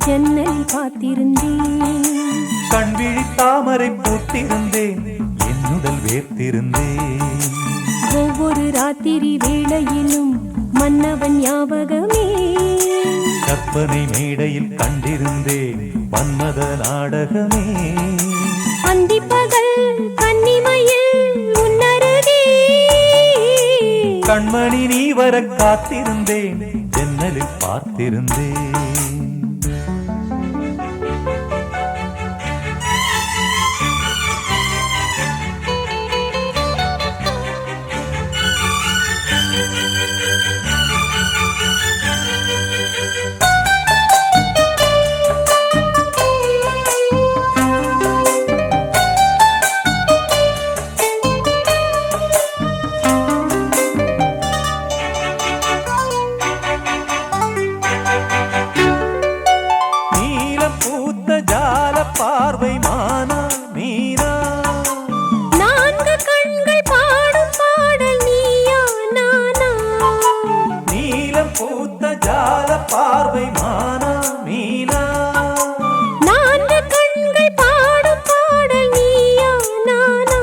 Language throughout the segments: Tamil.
ஜன்னலில் காத்திருந்தேன். கண்விழி தாமரை பூத்திருந்தேன், என்னுடல் வேர்த்திருந்தேன். ஒவ்வொரு ராத்திரி வேளையிலும் மன்னவன் ஞாபகமே. கற்பனை மேடையில் கண்டிருந்தேன் மன்மத நாடகமே. அந்திப்பகல் கன்னிமையில் உன்னருகே. கண்மணி நீ வர காத்திருந்தேன், ஜன்னலில் பார்த்திருந்தேன். பார்வை மானா மீனா, நான்கு கண்கள் பாடும் பாடல் நீயா நானா. நீலம் பூத்த ஜால பார்வை மானா மீனா, நான்கு கண்கள் பாடும் பாடல் நீயா நானா.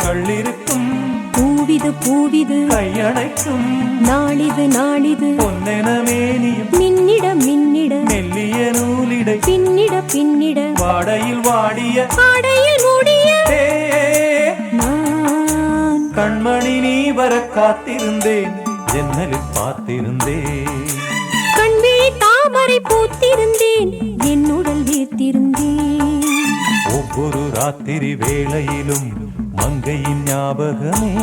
கள்ளிருக்கும் பூவிது பூவிது கையணைக்கும் நாளிது நாளிது. பொன்னென மேனியும் மின்னிட மின்னிட மெல்லிய நூலிடை பின்னிட பின்னிட வாடையில் வாடிய ஆடையில் மூடிய நான். கண்மணி நீ வர காத்திருந்தேன், ஜன்னலில் பார்த்திருந்தேன். கண்விழி தாமரை பூத்திருந்தேன், என்னுடல் வீர்த்திருந்தேன். ஒவ்வொரு ராத்திரி வேளையிலும் மங்கையின் ஞாபகமே.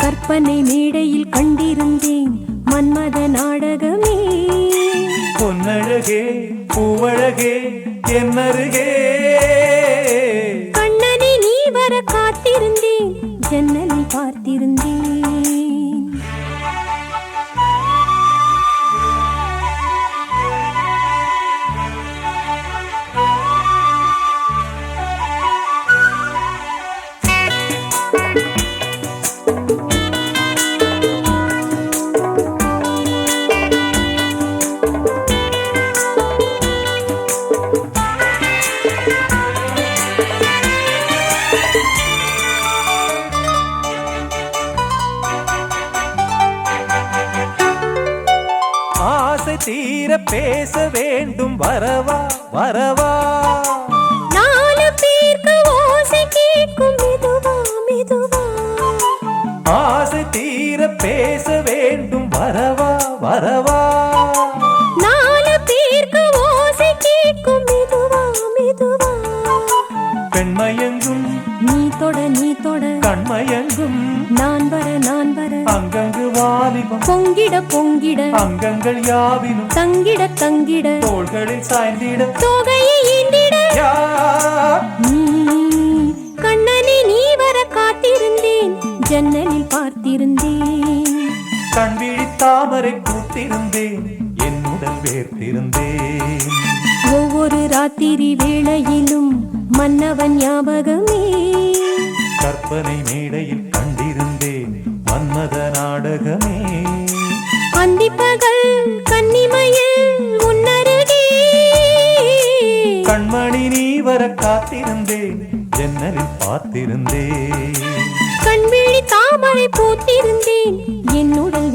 கற்பனை மேடையில் கண்டிருந்தேன் மன்மத நாடகமே. பொன்னழகே பூவழகே என்னருகே. கண்ணனை நீ வர காத்திருந்தேன், ஜன்னலில் பார்த்திருந்தேன். ஆசை தீர பேச வேண்டும், வரவா வரவா. நாலு பேருக்கு ஓசை கேட்கும் மெதுவா மெதுவா. ஆசை தீர பேச வேண்டும், வரவா வரவா. நாலு பேருக்கு ஓசை கேட்கும் மெதுவா மெதுவா. பெண்மயங்கும் நீ தொட நீ தொட கண்மயங்கும் நான் வர நான் வர. அங்கங்கு வாலிபம் பொங்கிட பொங்கிட அங்கங்கள் யாவினும் தங்கிட தங்கிட தோள்களில் சாய்ந்திட தோகையை ஈண்டிட. நீ கண்ணனை நீ வர காத்திருந்தேன், ஜன்னலில் பார்த்திருந்தேன். கண்விழி தாமரை பூத்திருந்தேன், என்னுடல் வேர்த்திருந்தேன். ஒவ்வொரு ராத்திரி வேளையிலும் மன்னவன் ஞாபகமே. கற்பனை மேடையில் கண்டிருந்தேன் மன்மத நாடகமே. அந்திப்பகல் கன்னிமையில் உன்னருகே. கண்மணி நீ வர காத்திருந்தேன், ஜன்னலில் பார்த்திருந்தேன். கண்விழி தாமரை பூத்திருந்தேன், என்னுடல்